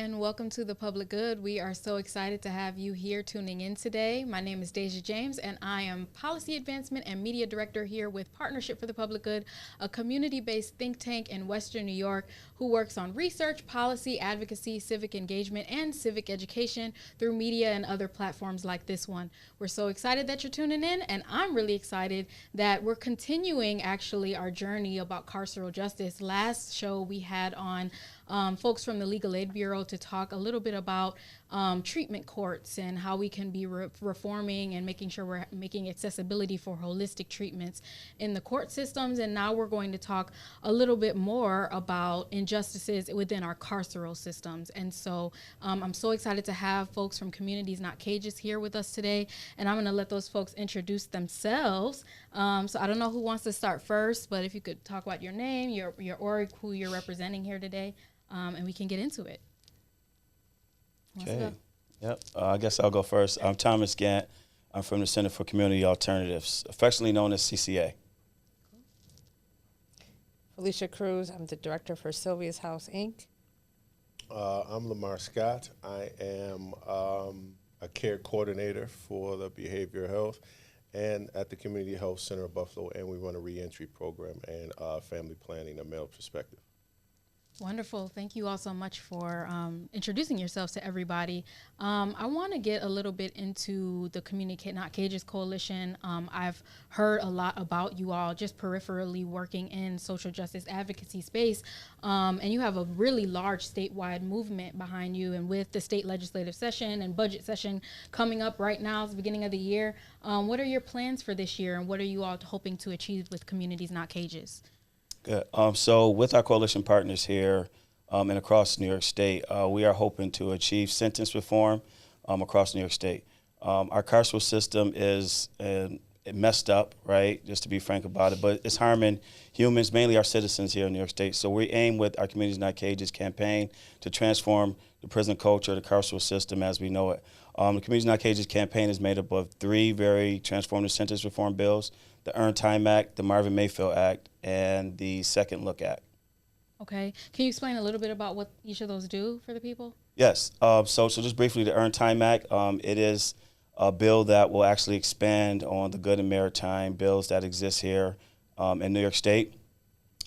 and welcome to The Public Good. We are so excited to have you here tuning in today. My name is Deja James, and I am Policy Advancement and Media Director here with Partnership for the Public Good, a community-based think tank in Western New York who works on research, policy, advocacy, civic engagement, and civic education through media and other platforms like this one. We're so excited that you're tuning in, and I'm really excited that we're continuing actually our journey about carceral justice. Last show we had on folks from the Legal Aid Bureau to talk a little bit about treatment courts and how we can be reforming and making sure we're making accessibility for holistic treatments in the court systems. And now we're going to talk a little bit more about injustices within our carceral systems. And so I'm so excited to have folks from Communities Not Cages here with us today. And I'm going to let those folks introduce themselves. So I don't know who wants to start first, but if you could talk about your name, your org, who you're representing here today. And we can get into it. Okay. Yep. I guess I'll go first. I'm Thomas Gant. I'm from the Center for Community Alternatives, affectionately known as CCA. Felicia Cruz. I'm the director for Sylvia's House, Inc. I'm Lamar Scott. I am a care coordinator for the behavioral health and at the Community Health Center of Buffalo, and we run a reentry program and family planning, a male perspective. Wonderful. Thank you all so much for introducing yourselves to everybody. I want to get a little bit into the Communicate Not Cages Coalition. I've heard a lot about you all just peripherally working in social justice advocacy space. And you have a really large statewide movement behind you. And with the state legislative session and budget session coming up right now, it's the beginning of the year, what are your plans for this year and what are you all hoping to achieve with Communities Not Cages? Good. So with our coalition partners here and across New York State, we are hoping to achieve sentence reform across New York State. Our carceral system is messed up, right, just to be frank about it, but it's harming humans, mainly our citizens here in New York State. So we aim with our Communities Not Cages campaign to transform the prison culture, the carceral system as we know it. The Communities Not Cages campaign is made up of three very transformative sentence reform bills: the Earned Time Act, the Marvin Mayfield Act, and the Second Look Act. Okay. Can you explain a little bit about what each of those do for the people? Yes. So just briefly, the Earned Time Act, it is a bill that will actually expand on the good and maritime bills that exist here in New York State.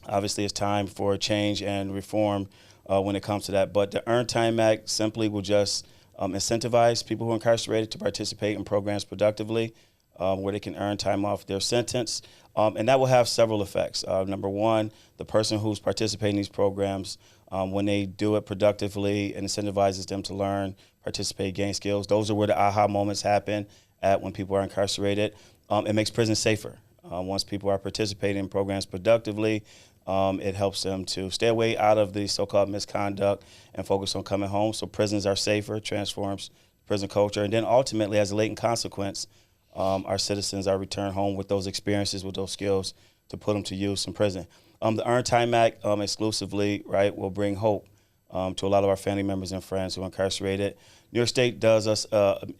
Obviously, it's time for a change and reform when it comes to that. But the Earned Time Act simply will just incentivize people who are incarcerated to participate in programs productively, where they can earn time off their sentence. And that will have several effects. Number one, the person who's participating in these programs, when they do it productively, it incentivizes them to learn, participate, gain skills. Those are where the aha moments happen at when people are incarcerated. It makes prison safer. Once people are participating in programs productively, it helps them to stay away out of the so-called misconduct and focus on coming home. So prisons are safer, transforms prison culture. And then ultimately, as a latent consequence, our citizens are returned home with those experiences, with those skills to put them to use in prison. The Earned Time Act exclusively, right, will bring hope to a lot of our family members and friends who are incarcerated. New York State does us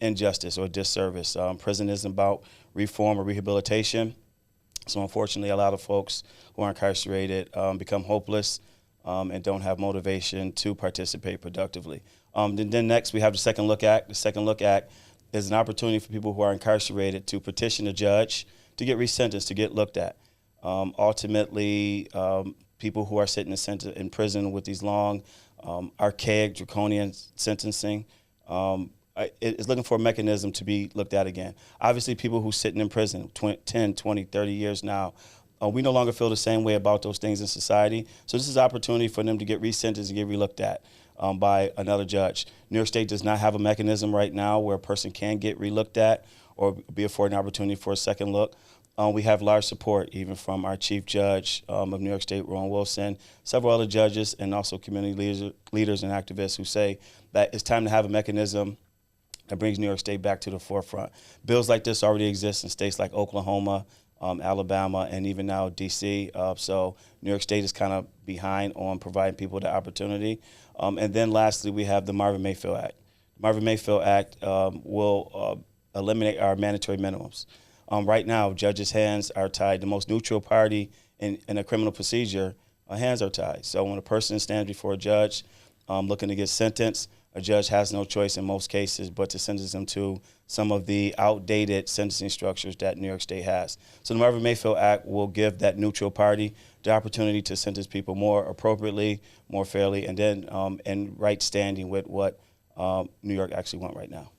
injustice or a disservice. Prison isn't about reform or rehabilitation. So unfortunately, a lot of folks who are incarcerated become hopeless and don't have motivation to participate productively. Then next, we have the Second Look Act. The Second Look Act is an opportunity for people who are incarcerated to petition a judge to get resentenced, to get looked at. Ultimately, people who are sitting in prison with these long, archaic, draconian sentencing is looking for a mechanism to be looked at again. Obviously, people who are sitting in prison 10, 20, 30 years now, we no longer feel the same way about those things in society. So this is an opportunity for them to get resentenced and get relooked at by another judge. New York State does not have a mechanism right now where a person can get relooked at or be afforded an opportunity for a second look. We have large support even from our chief judge of New York State, Ron Wilson, several other judges, and also community leaders and activists who say that it's time to have a mechanism that brings New York State back to the forefront. Bills like this already exist in states like Oklahoma, Alabama, and even now D.C. So New York State is kind of behind on providing people the opportunity. And then lastly, we have the Marvin Mayfield Act. The Marvin Mayfield Act will eliminate our mandatory minimums. Right now, judges' hands are tied. The most neutral party in a criminal procedure, hands are tied. So when a person stands before a judge, looking to get sentenced, a judge has no choice in most cases but to sentence them to some of the outdated sentencing structures that New York State has. So the Marvin Mayfield Act will give that neutral party the opportunity to sentence people more appropriately, more fairly, and then in right standing with what New York actually want right now.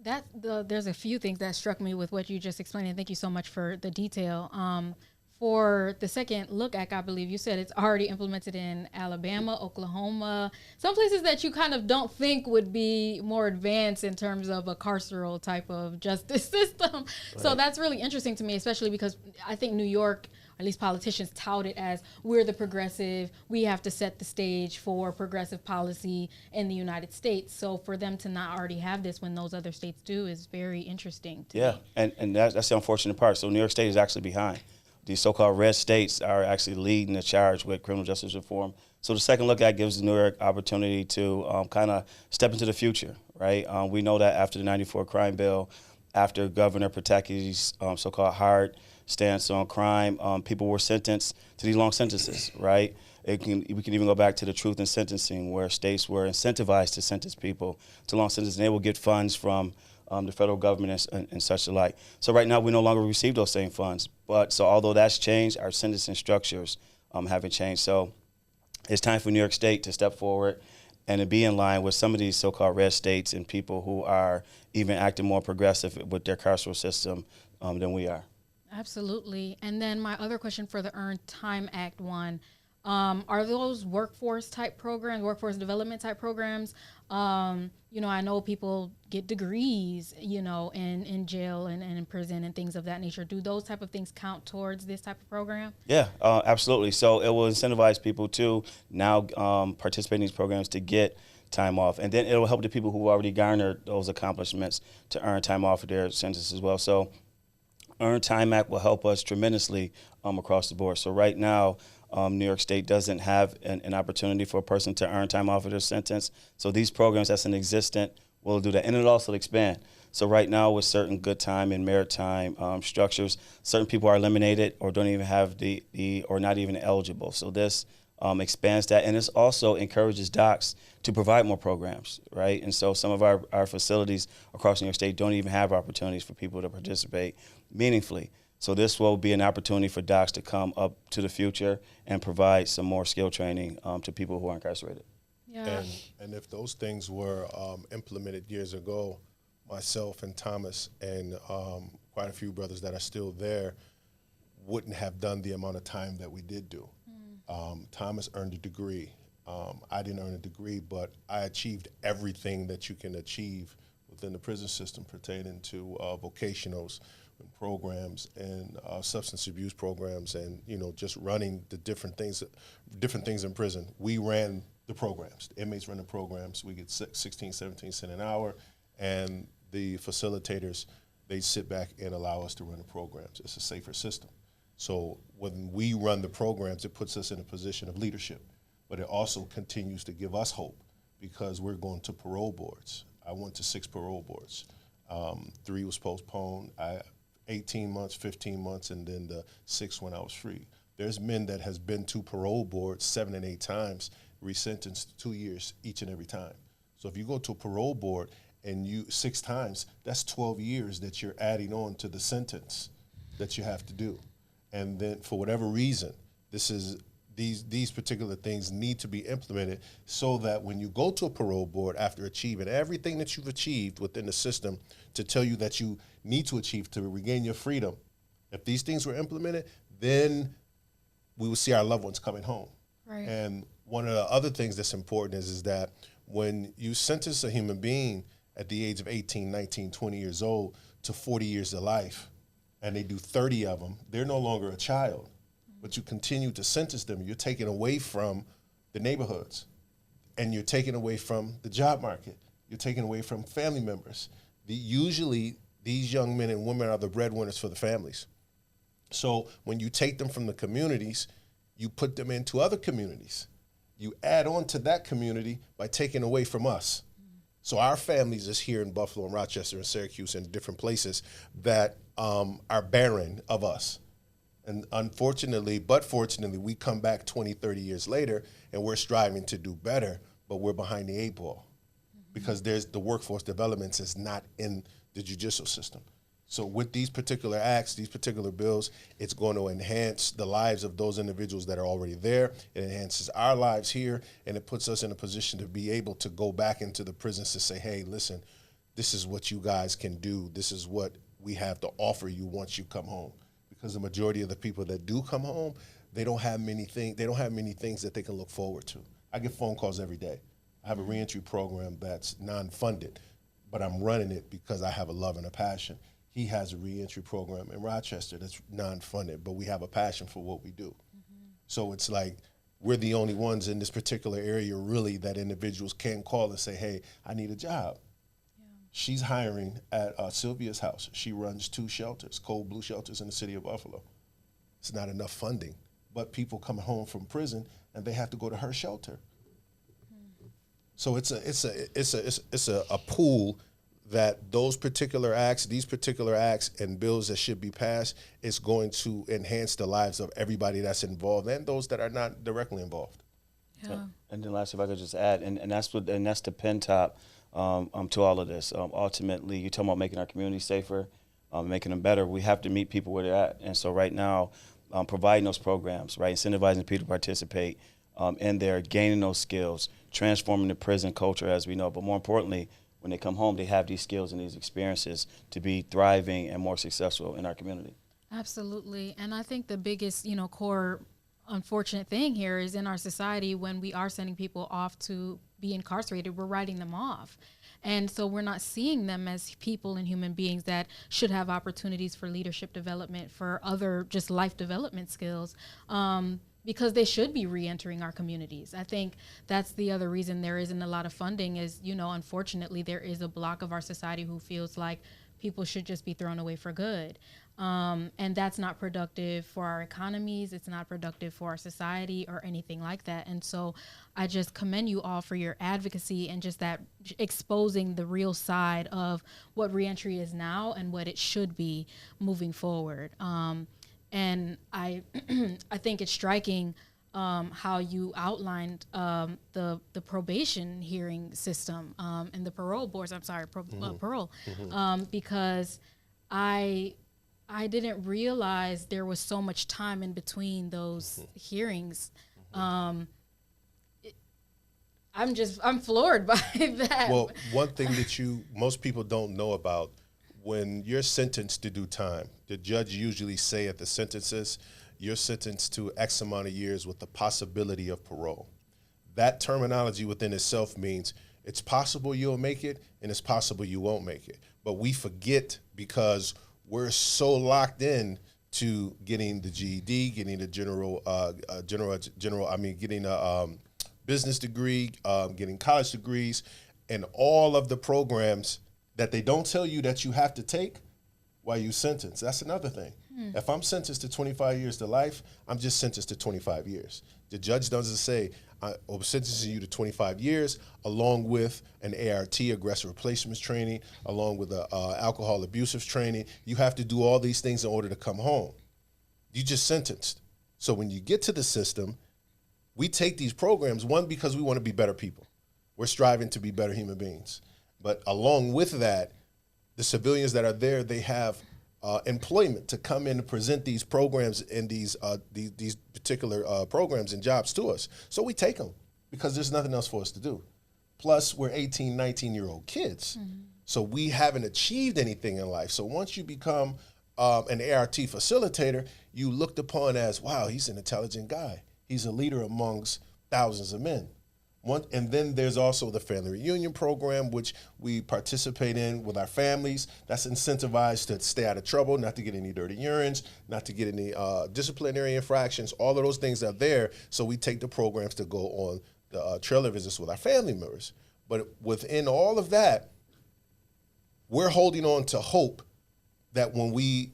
There's a few things that struck me with what you just explained, and thank you so much for the detail. For the Second Look Act, I believe you said it's already implemented in Alabama, Oklahoma, some places that you kind of don't think would be more advanced in terms of a carceral type of justice system. Right. So that's really interesting to me, especially because I think New York, at least politicians, tout it as we're the progressive, we have to set the stage for progressive policy in the United States. So for them to not already have this when those other states do is very interesting to me. And that's the unfortunate part. So New York State is actually behind. These so-called red states are actually leading the charge with criminal justice reform. So the Second Look Act gives New York opportunity to kind of step into the future, right? We know that after the 94 crime bill, after Governor Pataki's so-called hard stance on crime, people were sentenced to these long sentences, right? We can even go back to the truth in sentencing, where states were incentivized to sentence people to long sentences, and they will get funds from the federal government and such alike. So right now we no longer receive those same funds. But so although that's changed, our sentencing structures haven't changed. So it's time for New York State to step forward and to be in line with some of these so-called red states and people who are even acting more progressive with their carceral system than we are. Absolutely. And then my other question for the Earned Time Act one, are those workforce type programs, workforce development type programs? I know people get degrees, in jail and in prison and things of that nature. Do those type of things count towards this type of program? Yeah, absolutely. So it will incentivize people to now participate in these programs to get time off. And then it will help the people who already garnered those accomplishments to earn time off of their sentence as well. So Earned Time Act will help us tremendously across the board. So right now, New York State doesn't have an opportunity for a person to earn time off of their sentence. So these programs that's in existence will do that. And it'll also expand. So right now with certain good time and merit time structures, certain people are eliminated or don't even have or not even eligible. So this expands that. And this also encourages docs to provide more programs, right? And so some of our facilities across New York State don't even have opportunities for people to participate meaningfully. So this will be an opportunity for docs to come up to the future and provide some more skill training to people who are incarcerated. Yeah. And if those things were implemented years ago, myself and Thomas and quite a few brothers that are still there wouldn't have done the amount of time that we did do. Thomas earned a degree. I didn't earn a degree, but I achieved everything that you can achieve within the prison system pertaining to vocationals and programs and substance abuse programs and, just running the different things in prison. We ran the programs. The inmates run the programs. We get 16, 17 cents an hour, and the facilitators, they sit back and allow us to run the programs. It's a safer system. So when we run the programs, it puts us in a position of leadership, but it also continues to give us hope because we're going to parole boards. I went to 6 parole boards. 3 was postponed. 18 months, 15 months, and then the 6th when I was free. There's men that has been to parole boards 7 and 8 times, resentenced 2 years each and every time. So if you go to a parole board and 6 times, that's 12 years that you're adding on to the sentence that you have to do. And then for whatever reason, these particular things need to be implemented so that when you go to a parole board after achieving everything that you've achieved within the system to tell you that you need to achieve to regain your freedom, if these things were implemented, then we will see our loved ones coming home. Right. And one of the other things that's important is that when you sentence a human being at the age of 18, 19, 20 years old to 40 years of life, and they do 30 of them, they're no longer a child. But you continue to sentence them. You're taking away from the neighborhoods, and you're taking away from the job market. You're taking away from family members. Usually, these young men and women are the breadwinners for the families. So when you take them from the communities, you put them into other communities. You add on to that community by taking away from us. So our families is here in Buffalo and Rochester and Syracuse and different places that are barren of us. And unfortunately, but fortunately, we come back 20, 30 years later and we're striving to do better, but we're behind the eight ball because the workforce development is not in the judicial system. So with these particular acts, these particular bills, it's going to enhance the lives of those individuals that are already there. It enhances our lives here, and it puts us in a position to be able to go back into the prisons to say, hey, listen, this is what you guys can do. This is what we have to offer you once you come home. Because the majority of the people that do come home, they don't have many things that they can look forward to. I get phone calls every day. I have a reentry program that's non-funded, but I'm running it because I have a love and a passion. He has a reentry program in Rochester that's non-funded, but we have a passion for what we do. So it's like we're the only ones in this particular area really that individuals can call and say, hey, I need a job. She's hiring at Sylvia's house. She runs 2 shelters, cold blue shelters in the city of Buffalo. It's not enough funding, but people come home from prison and they have to go to her shelter. So it's a pool that these particular acts and bills that should be passed is going to enhance the lives of everybody that's involved and those that are not directly involved. Yeah. And then last, if I could just add, and that's the pen top to all of this. Ultimately, you're talking about making our community safer, making them better. We have to meet people where they're at. And so right now, providing those programs, right, incentivizing people to participate in there, gaining those skills, transforming the prison culture as we know. But more importantly, when they come home, they have these skills and these experiences to be thriving and more successful in our community. Absolutely. And I think the biggest, core unfortunate thing here is in our society when we are sending people off to be incarcerated, we're writing them off. And so we're not seeing them as people and human beings that should have opportunities for leadership development, for other just life development skills, because they should be reentering our communities. I think that's the other reason there isn't a lot of funding is, unfortunately, there is a block of our society who feels like people should just be thrown away for good. And that's not productive for our economies. It's not productive for our society or anything like that. And so I just commend you all for your advocacy and just that exposing the real side of what reentry is now and what it should be moving forward. And I I think it's striking how you outlined the probation hearing system and the parole boards. I'm sorry, parole, because I didn't realize there was so much time in between those hearings. I'm floored by that. Well, one thing that most people don't know about, when you're sentenced to do time, the judge usually say at the sentences, you're sentenced to X amount of years with the possibility of parole. That terminology within itself means it's possible you'll make it and it's possible you won't make it. But we forget because we're so locked in to getting the GED, getting the getting a business degree, getting college degrees, and all of the programs that they don't tell you that you have to take while you sentence. That's another thing. If I'm sentenced to 25 years to life, I'm just sentenced to 25 years. The judge doesn't say, I'm sentencing you to 25 years, along with an ART, aggressive replacements training, along with alcohol abusive training. You have to do all these things in order to come home. You just sentenced. So when you get to the system, we take these programs, one, because we want to be better people. We're striving to be better human beings. But along with that, the civilians that are there, they have employment to come in and present these programs and these particular programs and jobs to us. So we take them because there's nothing else for us to do. Plus, we're 18, 19-year-old kids. So we haven't achieved anything in life. So once you become an ART facilitator, you looked upon as, wow, he's an intelligent guy. He's a leader amongst thousands of men. And then there's also the family reunion program, which we participate in with our families. That's incentivized to stay out of trouble, not to get any dirty urines, not to get any disciplinary infractions. All of those things are there. So we take the programs to go on the trailer visits with our family members. But within all of that, we're holding on to hope that when we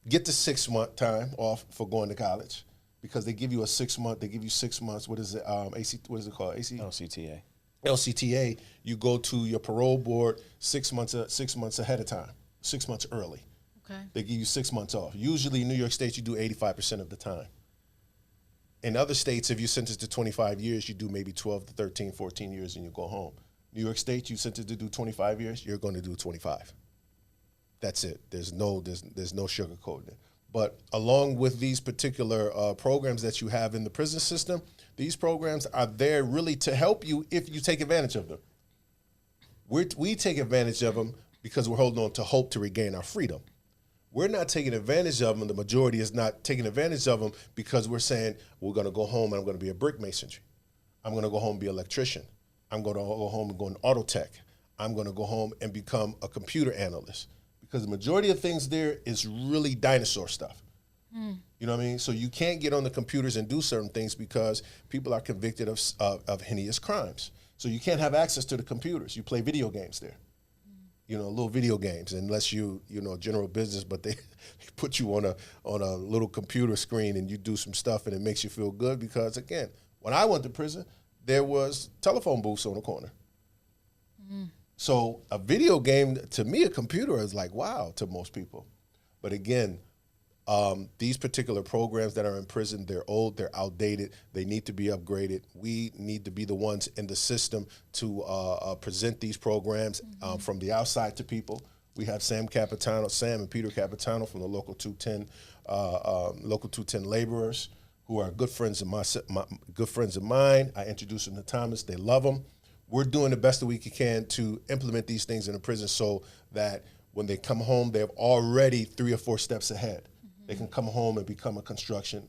get the 6-month time off for going to college, because they give you 6 months. What is it? What is it called? LCTA. LCTA. You go to your parole board 6 months ahead of time, 6 months early. Okay. They give you 6 months off. Usually in New York State, you do 85% of the time. In other states, if you sentence to 25 years, you do maybe 12 to 13, 14 years and you go home. New York State, you sentence to do 25 years, you're going to do 25. That's it. There's no sugarcoating it. But along with these particular programs that you have in the prison system, these programs are there really to help you if you take advantage of them. We take advantage of them because we're holding on to hope to regain our freedom. We're not taking advantage of them. The majority is not taking advantage of them because we're saying, we're going to go home and I'm going to be a brick masonry. I'm going to go home and be an electrician. I'm going to go home and go in auto tech. I'm going to go home and become a computer analyst. Because the majority of things there is really dinosaur stuff. You know what I mean? So you can't get on the computers and do certain things because people are convicted of heinous crimes. So you can't have access to the computers. You play video games there. You know, little video games, unless you know, general business, but they put you on a little computer screen and you do some stuff and it makes you feel good because, again, when I went to prison, there was telephone booths on the corner. So a video game, to me, a computer is like, wow, to most people. But again, these particular programs that are in prison, they're old, they're outdated, they need to be upgraded. We need to be the ones in the system to present these programs from the outside to people. We have Sam and Peter Capitano from the Local 210 laborers who are good friends of mine. I introduced them to Thomas. They love them. We're doing the best that we can to implement these things in the prison so that when they come home, they're already 3 or 4 steps ahead. They can come home and become a construction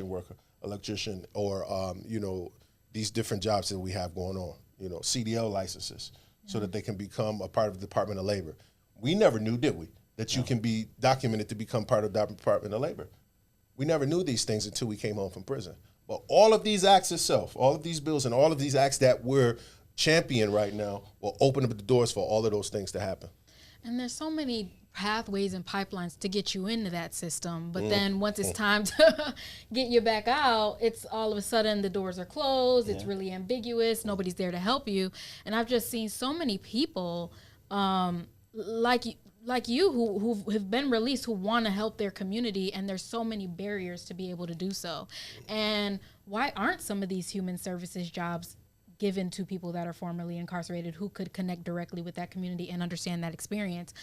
worker, electrician, or you know, these different jobs that we have going on. You know, CDL licenses, so that they can become a part of the Department of Labor. We never knew, did we, that you can be documented to become part of the Department of Labor. We never knew these things until we came home from prison. But all of these acts itself, all of these bills and all of these acts that we're championing right now will open up the doors for all of those things to happen. And there's so many pathways and pipelines to get you into that system. But then once it's time to get you back out, it's all of a sudden the doors are closed. It's really ambiguous. Nobody's there to help you. And I've just seen so many people like you who have been released who want to help their community, and there's so many barriers to be able to do so. And why aren't some of these human services jobs given to people that are formerly incarcerated who could connect directly with that community and understand that experience?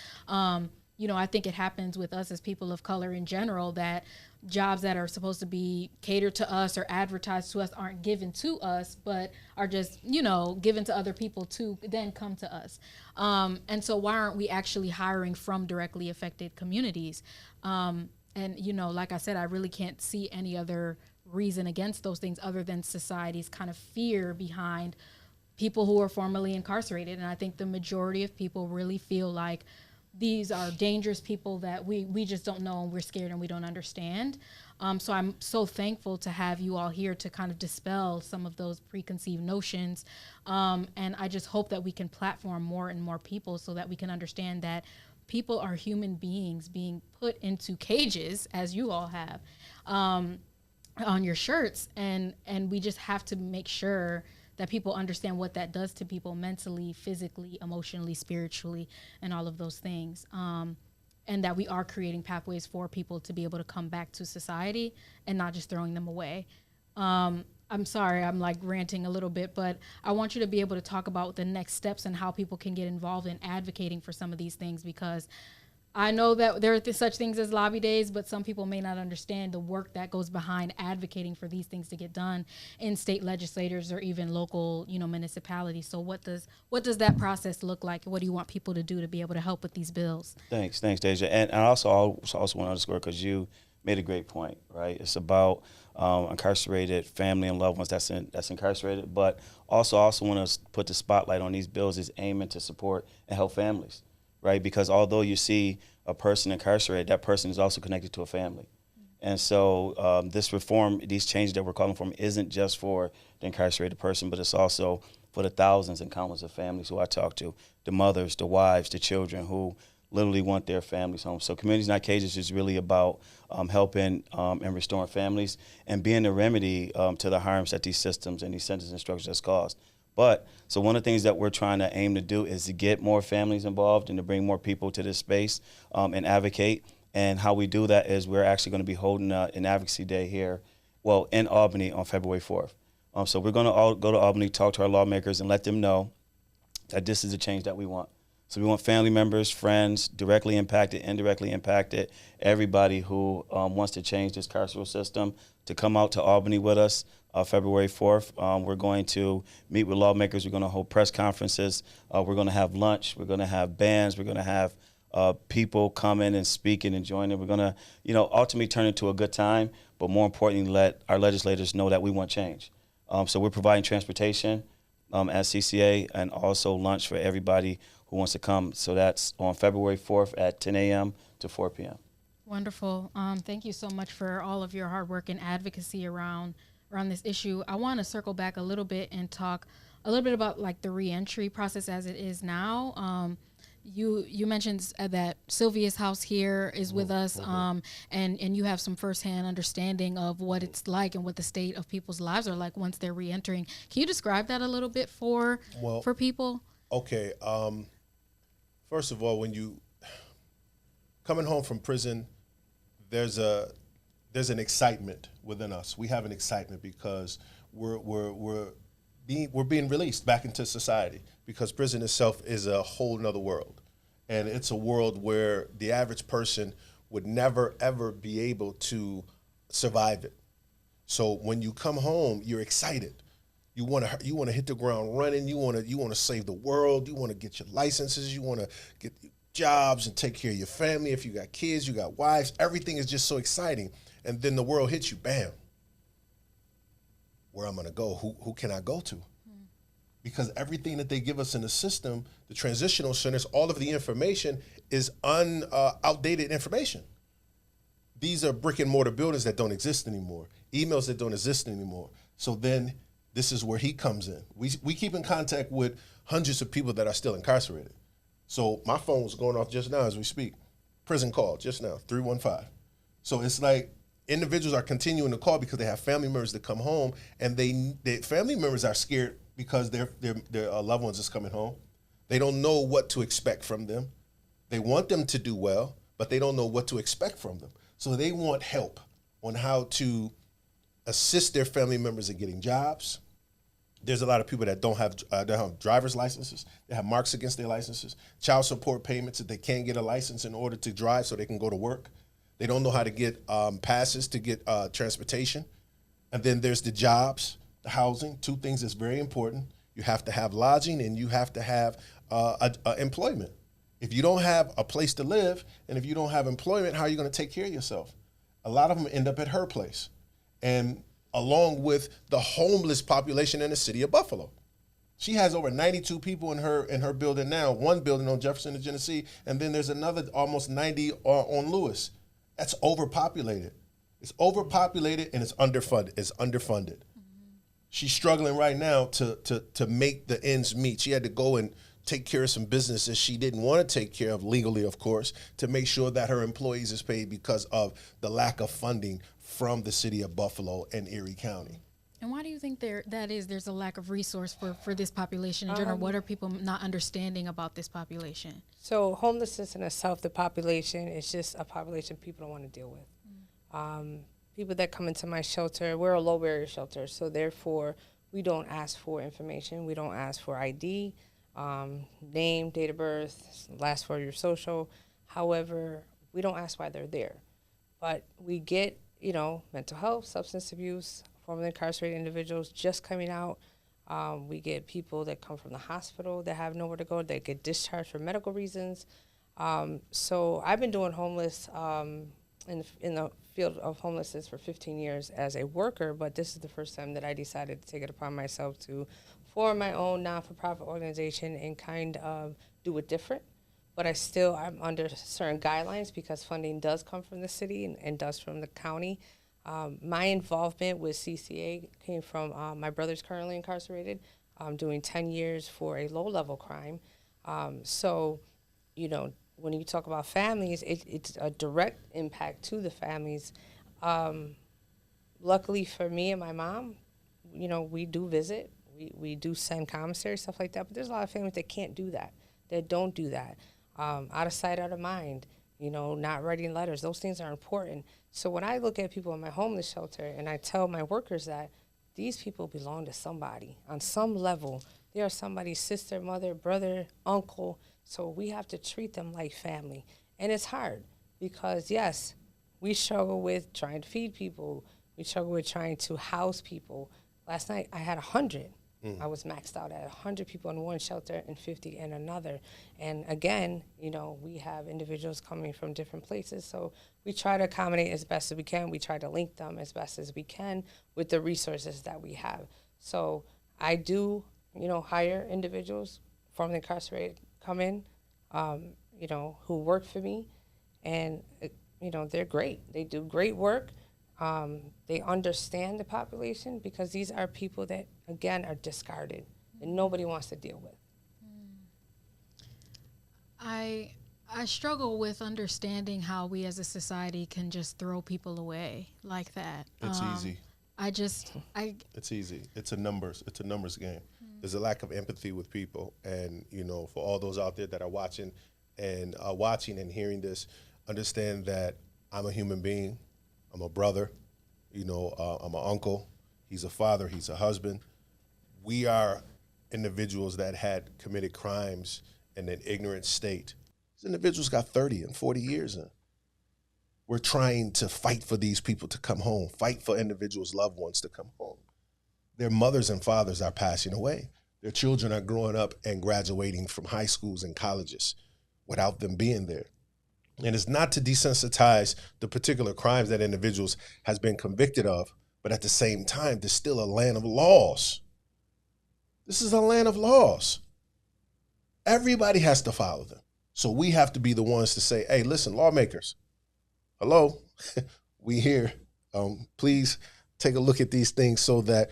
You know, I think it happens with us as people of color in general, that jobs that are supposed to be catered to us or advertised to us aren't given to us, but are just, you know, given to other people to then come to us. And so why aren't we actually hiring from directly affected communities? And, you know, like I said, I really can't see any other reason against those things other than society's kind of fear behind people who are formerly incarcerated. And I think the majority of people really feel like these are dangerous people that we just don't know, and we're scared and we don't understand. So I'm so thankful to have you all here to kind of dispel some of those preconceived notions. And I just hope that we can platform more and more people so that we can understand that people are human beings being put into cages, as you all have, on your shirts. And we just have to make sure that people understand what that does to people mentally, physically, emotionally, spiritually, and all of those things. And that we are creating pathways for people to be able to come back to society and not just throwing them away. I'm sorry, I'm like ranting a little bit, but I want you to be able to talk about the next steps and how people can get involved in advocating for some of these things, because I know that there are such things as lobby days, but some people may not understand the work that goes behind advocating for these things to get done in state legislators or even local, you know, municipalities. So what does that process look like? What do you want people to do to be able to help with these bills? Thanks, Deja. And I also want to underscore, because you made a great point, right? It's about incarcerated family and loved ones that's incarcerated, but also want to put the spotlight on these bills is aiming to support and help families. Right, because although you see a person incarcerated, that person is also connected to a family. And so this reform, these changes that we're calling for, isn't just for the incarcerated person, but it's also for the thousands and countless of families who I talk to, the mothers, the wives, the children who literally want their families home. So Communities Not Cages is really about helping and restoring families and being a remedy to the harms that these systems and these sentencing structures has caused. But so one of the things that we're trying to aim to do is to get more families involved and to bring more people to this space and advocate. And how we do that is we're actually going to be holding an advocacy day here, well, in Albany on February 4th. So we're going to all go to Albany, talk to our lawmakers, and let them know that this is the change that we want. So we want family members, friends, directly impacted, indirectly impacted, everybody who wants to change this carceral system to come out to Albany with us February 4th. We're going to meet with lawmakers. We're going to hold press conferences. We're going to have lunch. We're going to have bands. We're going to have people come in and speak and join. We're going to, ultimately turn into a good time, but more importantly, let our legislators know that we want change. So we're providing transportation at CCA and also lunch for everybody who wants to come. So that's on February 4th at 10 a.m. to 4 p.m. Wonderful. Thank you so much for all of your hard work and advocacy around this issue. I want to circle back a little bit and talk a little bit about like the reentry process as it is now. You mentioned that Sylvia's house here is with us, and you have some firsthand understanding of what it's like and what the state of people's lives are like once they're reentering. Can you describe that a little bit for people? Okay. First of all, when you coming home from prison, there's an excitement within us. We have an excitement because we're being released back into society, because prison itself is a whole nother world. And it's a world where the average person would never, ever be able to survive it. So when you come home, you're excited. You want to hit the ground running. You want to save the world. You want to get your licenses. You want to get jobs and take care of your family. If you got kids, you got wives, everything is just so exciting. And then the world hits you, bam. Where I'm going to go? Who can I go to? Because everything that they give us in the system, the transitional centers, all of the information is outdated information. These are brick and mortar buildings that don't exist anymore, emails that don't exist anymore. So then this is where he comes in. We keep in contact with hundreds of people that are still incarcerated. So my phone was going off just now as we speak. Prison call just now, 315. So it's like individuals are continuing to call because they have family members that come home, and they family members are scared because their loved ones is coming home. They don't know what to expect from them. They want them to do well, but they don't know what to expect from them. So they want help on how to assist their family members in getting jobs. There's a lot of people that don't have driver's licenses. They have marks against their licenses, child support payments that they can't get a license in order to drive so they can go to work. They don't know how to get passes to get transportation. And then there's the jobs, the housing, two things that's very important. You have to have lodging and you have to have employment. If you don't have a place to live and if you don't have employment, how are you going to take care of yourself? A lot of them end up at her place, and along with the homeless population in the city of Buffalo. She has over 92 people in her building now, one building on Jefferson and Genesee, and then there's another almost 90 on Lewis. That's overpopulated. It's overpopulated and it's underfunded. Mm-hmm. She's struggling right now to make the ends meet. She had to go and take care of some businesses she didn't want to take care of legally, of course, to make sure that her employees is paid because of the lack of funding from the city of Buffalo and Erie County. And why do you think there's a lack of resource for this population in general? What are people not understanding about this population? So homelessness in itself, the population, is just a population people don't want to deal with. People that come into my shelter, we're a low barrier shelter, so therefore we don't ask for information. We don't ask for ID, name, date of birth, last four of your social. However, we don't ask why they're there. But we get, mental health, substance abuse, formerly incarcerated individuals just coming out. We get people that come from the hospital that have nowhere to go, that get discharged for medical reasons. So I've been doing homeless in the field of homelessness for 15 years as a worker, but this is the first time that I decided to take it upon myself to form my own non-for-profit organization and kind of do it different. But I'm under certain guidelines because funding does come from the city and does from the county. My involvement with CCA came from my brother's currently incarcerated, doing 10 years for a low-level crime. So, when you talk about families, it's a direct impact to the families. Luckily for me and my mom, we do visit. We do send commissary, stuff like that, but there's a lot of families that can't do that, that don't do that. Out of sight, out of mind, not writing letters. Those things are important. So when I look at people in my homeless shelter and I tell my workers that these people belong to somebody on some level, they are somebody's sister, mother, brother, uncle, so we have to treat them like family. And it's hard because, yes, we struggle with trying to feed people. We struggle with trying to house people. Last night, I had 100. I was maxed out at 100 people in one shelter and 50 in another. And again, we have individuals coming from different places, so we try to accommodate as best as we can. We try to link them as best as we can with the resources that we have. So I do, hire individuals from the incarcerated come in, who work for me, and, they're great. They do great work. They understand the population because these are people that, again, are discarded and nobody wants to deal with. I struggle with understanding how we as a society can just throw people away like that. It's easy. It's easy. It's a numbers game. There's a lack of empathy with people, and for all those out there that are watching and hearing this, understand that I'm a human being. I'm a brother, I'm an uncle, he's a father, he's a husband. We are individuals that had committed crimes in an ignorant state. These individuals got 30 and 40 years in. We're trying to fight for these people to come home, fight for individuals' loved ones to come home. Their mothers and fathers are passing away. Their children are growing up and graduating from high schools and colleges without them being there. And it's not to desensitize the particular crimes that individuals has been convicted of, but at the same time, there's still a land of laws. This is a land of laws. Everybody has to follow them. So we have to be the ones to say, hey, listen, lawmakers, hello, we here. Please take a look at these things so that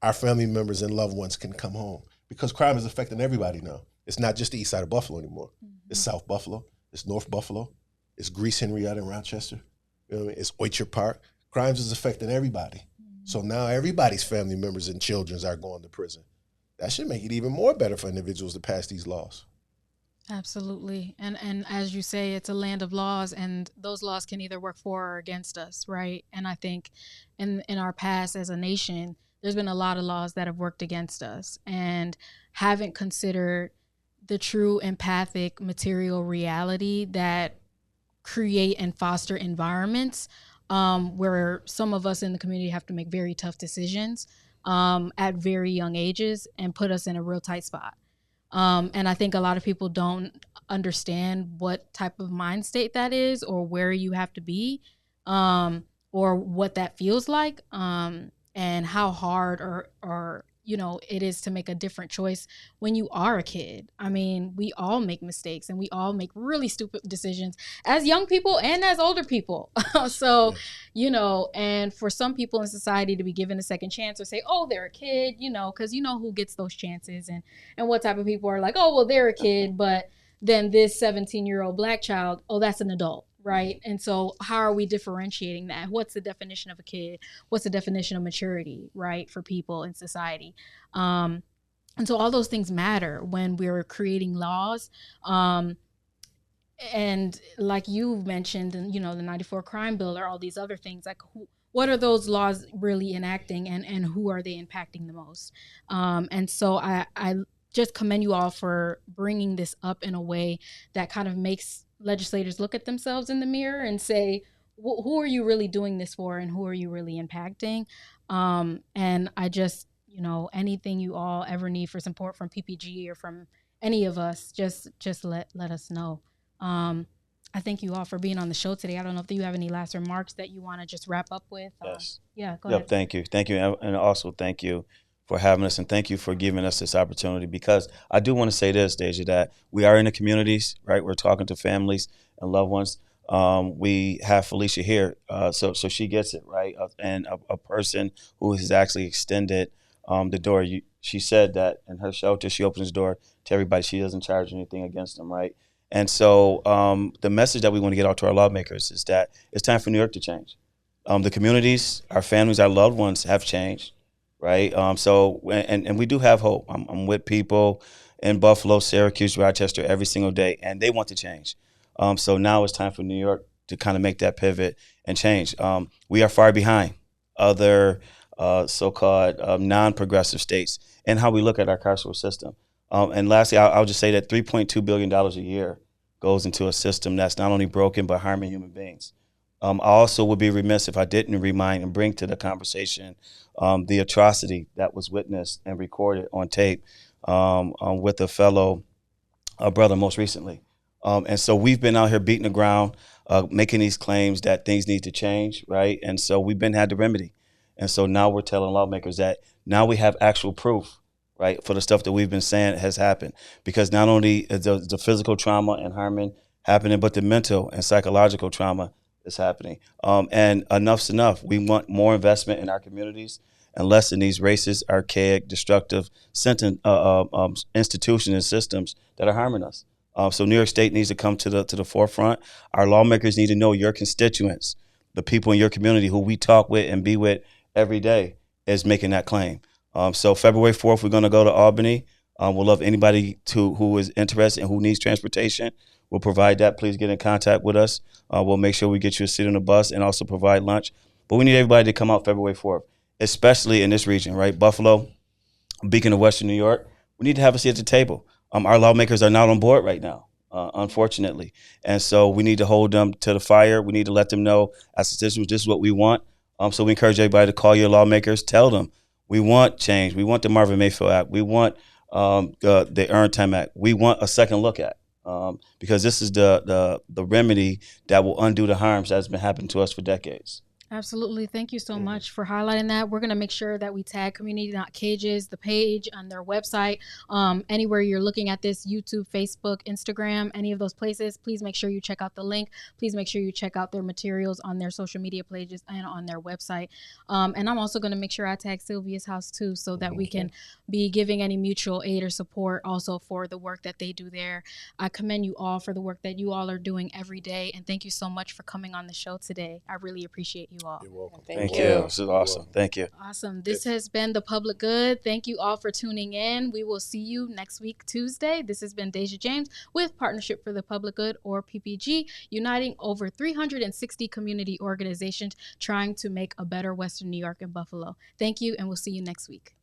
our family members and loved ones can come home. Because crime is affecting everybody now. It's not just the east side of Buffalo anymore. It's South Buffalo. It's North Buffalo. It's Greece, Henrietta, and Rochester. It's Orchard Park. Crimes is affecting everybody. So now everybody's family members and children are going to prison. That should make it even more better for individuals to pass these laws. Absolutely. And as you say, it's a land of laws, and those laws can either work for or against us, right? And I think in our past as a nation, there's been a lot of laws that have worked against us and haven't considered the true empathic material reality that create and foster environments where some of us in the community have to make very tough decisions at very young ages and put us in a real tight spot. And I think a lot of people don't understand what type of mind state that is or where you have to be or what that feels like and how hard or it is to make a different choice when you are a kid. I mean, we all make mistakes and we all make really stupid decisions as young people and as older people. So, and for some people in society to be given a second chance or say, oh, they're a kid, because who gets those chances and what type of people are like, oh, well, they're a kid. But then this 17-year-old Black child, oh, that's an adult. Right. And so how are we differentiating that? What's the definition of a kid? What's the definition of maturity, right, for people in society? And so all those things matter when we're creating laws. And like you mentioned, and, the 94 crime bill or all these other things, like what are those laws really enacting and who are they impacting the most? And so I just commend you all for bringing this up in a way that kind of makes legislators look at themselves in the mirror and say, who are you really doing this for and who are you really impacting? And I just, anything you all ever need for support from PPG or from any of us, just let us know. I thank you all for being on the show today. I don't know if you have any last remarks that you want to just wrap up with. Yes. Yeah, go ahead. Thank you. And also thank you for having us, and thank you for giving us this opportunity, because I do want to say this, Deja, that we are in the communities, right? We're talking to families and loved ones. We have Felicia here, so she gets it, right? And a person who has actually extended the door. She said that in her shelter, she opens the door to everybody. She doesn't charge anything against them, right? And so the message that we want to get out to our lawmakers is that it's time for New York to change. The communities, our families, our loved ones have changed. right? And we do have hope. I'm with people in Buffalo, Syracuse, Rochester every single day, and they want to change. So now it's time for New York to kind of make that pivot and change. We are far behind other so-called non-progressive states in how we look at our carceral system. And lastly, I'll just say that $3.2 billion a year goes into a system that's not only broken but harming human beings. I also would be remiss if I didn't remind and bring to the conversation the atrocity that was witnessed and recorded on tape with a fellow brother most recently. And so we've been out here beating the ground, making these claims that things need to change, right? And so we've had the remedy. And so now we're telling lawmakers that now we have actual proof, right, for the stuff that we've been saying has happened. Because not only is the physical trauma and harming happening, but the mental and psychological trauma is happening. And enough's enough. We want more investment in our communities and less in these racist, archaic, destructive institutions and systems that are harming us. So New York State needs to come to the forefront. Our lawmakers need to know your constituents, the people in your community who we talk with and be with every day, is making that claim. So February 4th, we're going to go to Albany. We'll love anybody who is interested and who needs transportation. We'll provide that. Please get in contact with us. We'll make sure we get you a seat on the bus and also provide lunch. But we need everybody to come out February 4th, especially in this region, right? Buffalo, Beacon of Western New York. We need to have a seat at the table. Our lawmakers are not on board right now, unfortunately. And so we need to hold them to the fire. We need to let them know as citizens, this is what we want. So we encourage everybody to call your lawmakers, tell them we want change. We want the Marvin Mayfield Act. We want the Earned Time Act. We want a second look at because this is the remedy that will undo the harms that has been happening to us for decades. Absolutely. Thank you so much for highlighting that. We're going to make sure that we tag Community Not Cages, the page on their website, anywhere you're looking at this, YouTube, Facebook, Instagram, any of those places. Please make sure you check out the link. Please make sure you check out their materials on their social media pages and on their website. And I'm also going to make sure I tag Sylvia's house too, so that we can be giving any mutual aid or support also for the work that they do there. I commend you all for the work that you all are doing every day. And thank you so much for coming on the show today. I really appreciate you all. You're welcome. Thank you. you. This is awesome. Thank you. Awesome. This has been The Public Good. Thank you all for tuning in. We will see you next week, Tuesday. This has been Deja James with Partnership for the Public Good, or PPG, uniting over 360 community organizations trying to make a better Western New York and Buffalo. Thank you, and we'll see you next week.